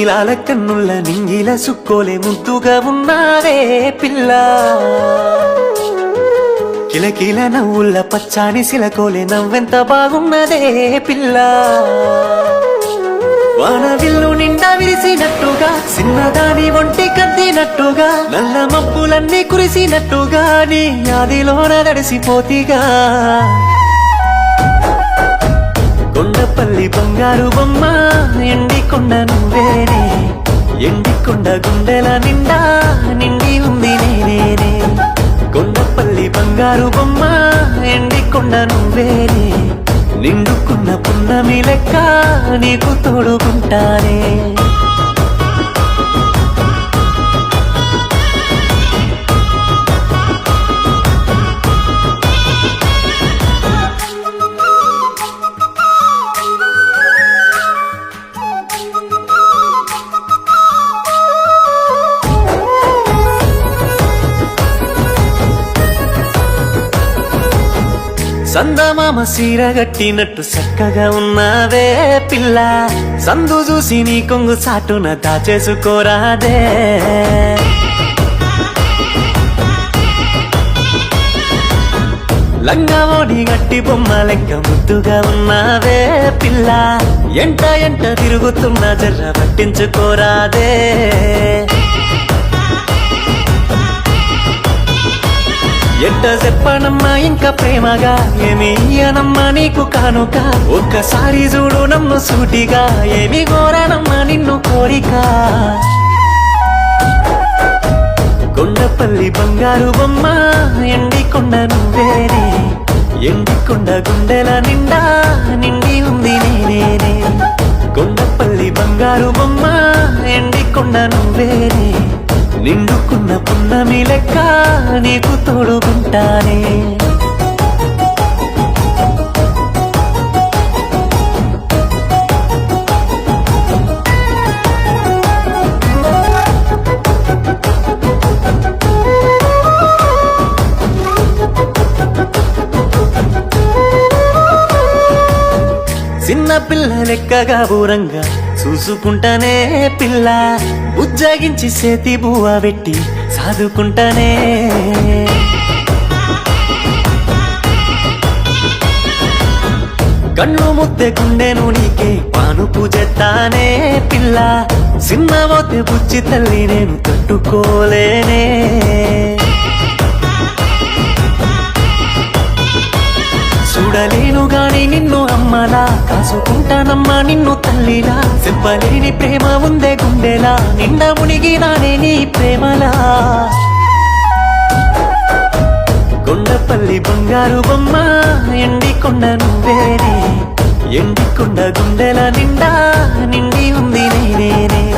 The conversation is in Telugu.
నీలాల కన్నుల్ల నింగిల సుక్కోలే ముద్దుగా ఉన్నావే పిల్ల కిలకిల నవ్వుల్ల పచ్చాని సిలకోలే నవ్వెంత బాగున్నదే పిల్ల వాన విల్లు నిండా విరిసినట్టుగా చిన్నదాని ఒంటి కద్దినట్టుగా నల్ల మబ్బులన్నీ కురిసినట్టుగా నీ ఆదిలోన దడిసిపోతిగా కొండపల్లి బంగారు బొమ్మ ఎండికొండ నువ్వేనే ఎండికొండ గుండెల నిండా నిండి ఉంది నేనే కొండపల్లి బంగారు బొమ్మ ఎండికొండ నువ్వేనే నిండుకున్న పున్నమి లెక్క నీకు తోడుకుంటానే సందమామ సీరగట్టినట్టు చక్కగా ఉన్నావే పిల్ల సందు చూసి నీ కొంగు చాటున దాచేసుకోరాదే లంగావోని గట్టి బొమ్మ లెక్క ముద్దుగా ఉన్నావే పిల్ల ఎంట ఎంట తిరుగుతున్న జర్ర పట్టించుకోరాదే ఎట్ట చెప్పనమ్మా ఇంకా ప్రేమగా ఏమి ఇయ్యనమ్మా నీకు కానుక ఒక్కసారి చూడు నమ్ము సూటిగా ఏమి కోరానమ్మా నిన్ను కోరిక కొండపల్లి బంగారు బొమ్మ ఎండికొండ నువ్వేనే ఎండికొండ గుండెల నిండా నిండి ఉంది నేనే కొండపల్లి బంగారు బొమ్మ ఎండికొండ నువ్వేనే నిండుకున్న పున్నమి లెక్క నీకు తోడుకుంటానే చిన్న పిల్ల లెక్కగా బూరంగా చూసుకుంటానే పిల్ల ఉజ్జాగించి చేతి బువ్వ పెట్టి సాదుకుంటానే కళ్ళు ముద్దె గుండెను నీకే పానుపు చేస్తానే పిల్ల చిన్నవోతే బుచ్చి తల్లి నేను తట్టుకోలేనే చూడలేను గాని నిన్ను అమ్మలా కాసుకుంటానమ్మా నిన్ను తల్లిలా చెప్పలేని ప్రేమ ఉందే గుండెలా నిండా మునిగినానే నీ ప్రేమలా కొండపల్లి బంగారు బొమ్మ ఎండికొండ నువ్వేనే ఎండికొండ గుండెల నిండా నిండి ఉంది నేనే